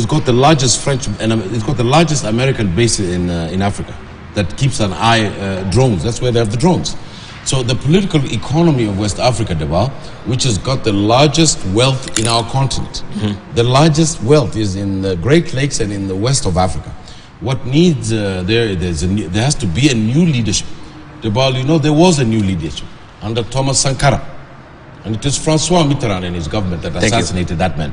it's got the largest French and it's got the largest American base in Africa that keeps an eye drones. That's where they have the drones. So the political economy of West Africa, Deba, which has got the largest wealth in our continent, the largest wealth is in the Great Lakes and in the west of Africa. What needs there has to be a new leadership. Deba, you know, there was a new leadership under Thomas Sankara, and it is Francois Mitterrand and his government that assassinated that man.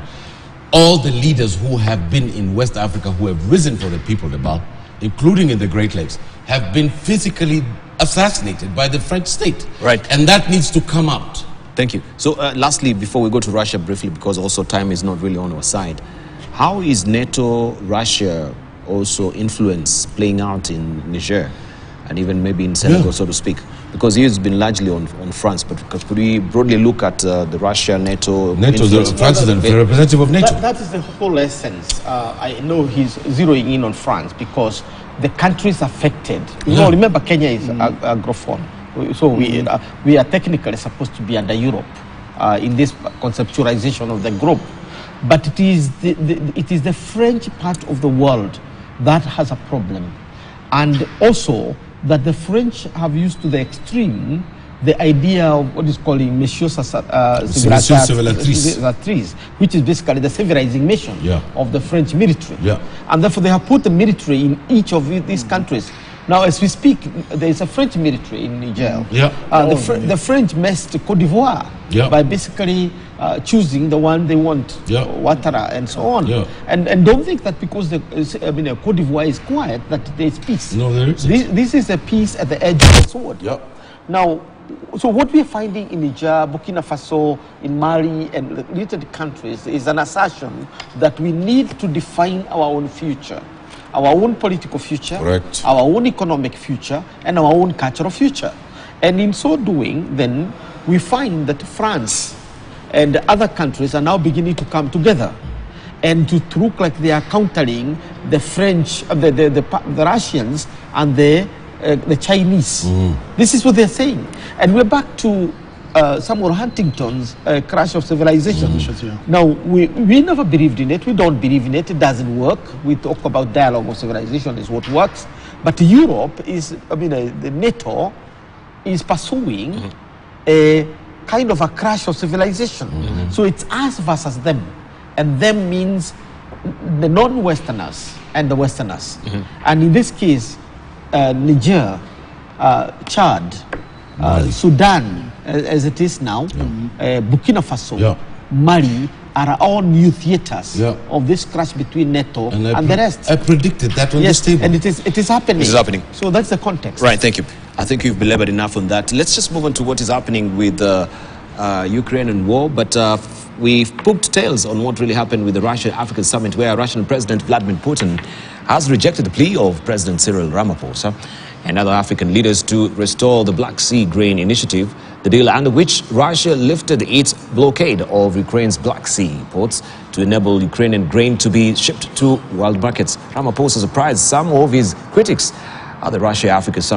All the leaders who have been in West Africa, who have risen for the people, Deba, including in the Great Lakes, have been physically assassinated by the French state. Right. And that needs to come out. Thank you. So lastly, before we go to Russia briefly, because also time is not really on our side, how is NATO-Russia also influence playing out in Niger and even maybe in Senegal, so to speak? Because he has been largely on France, but could we broadly look at the Russia-NATO influence? France is the representative of NATO. That is the whole essence. I know he's zeroing in on France because the countries affected. You know, remember Kenya is Anglophone, so we are technically supposed to be under Europe in this conceptualization of the group, but it is the French part of the world that has a problem, and also that the French have used to the extreme the idea of what is calling Monsieur Civilisatrice, which is basically the civilizing mission of the French military. And therefore they have put the military in each of these countries. Now as we speak, there is a French military in Niger. The French messed Côte d'Ivoire by basically choosing the one they want, Ouattara and so on. And don't think that because Côte d'Ivoire is quiet that there is peace. No, there isn't. This is a peace at the edge of the sword. Now, so what we are finding in Niger, Burkina Faso, in Mali, and related countries is an assertion that we need to define our own future, our own political future, our own economic future, and our own cultural future. And in so doing, then, we find that France and other countries are now beginning to come together and to look like they are countering the French, the Russians, and the Chinese. This is what they're saying. And we're back to Samuel Huntington's Crash of Civilization. Now, we never believed in it. We don't believe in it. It doesn't work. We talk about dialogue of civilization is what works. But Europe is, the NATO is pursuing a kind of a crash of civilization. So it's us versus them. And them means the non-Westerners and the Westerners. And in this case, Niger, Chad, Sudan, as it is now, Burkina Faso, Mali, are all new theaters of this clash between NATO and the rest. I predicted that on this table. And it is happening. It is happening. So that's the context. Right, thank you. I think you've belabored enough on that. Let's just move on to what is happening with the Ukrainian war. But we've poked tails on what really happened with the Russia-African summit, where Russian President Vladimir Putin has rejected the plea of President Cyril Ramaphosa and other African leaders to restore the Black Sea Grain Initiative, the deal under which Russia lifted its blockade of Ukraine's Black Sea ports to enable Ukrainian grain to be shipped to world markets. Ramaphosa surprised some of his critics at the Russia-Africa summit.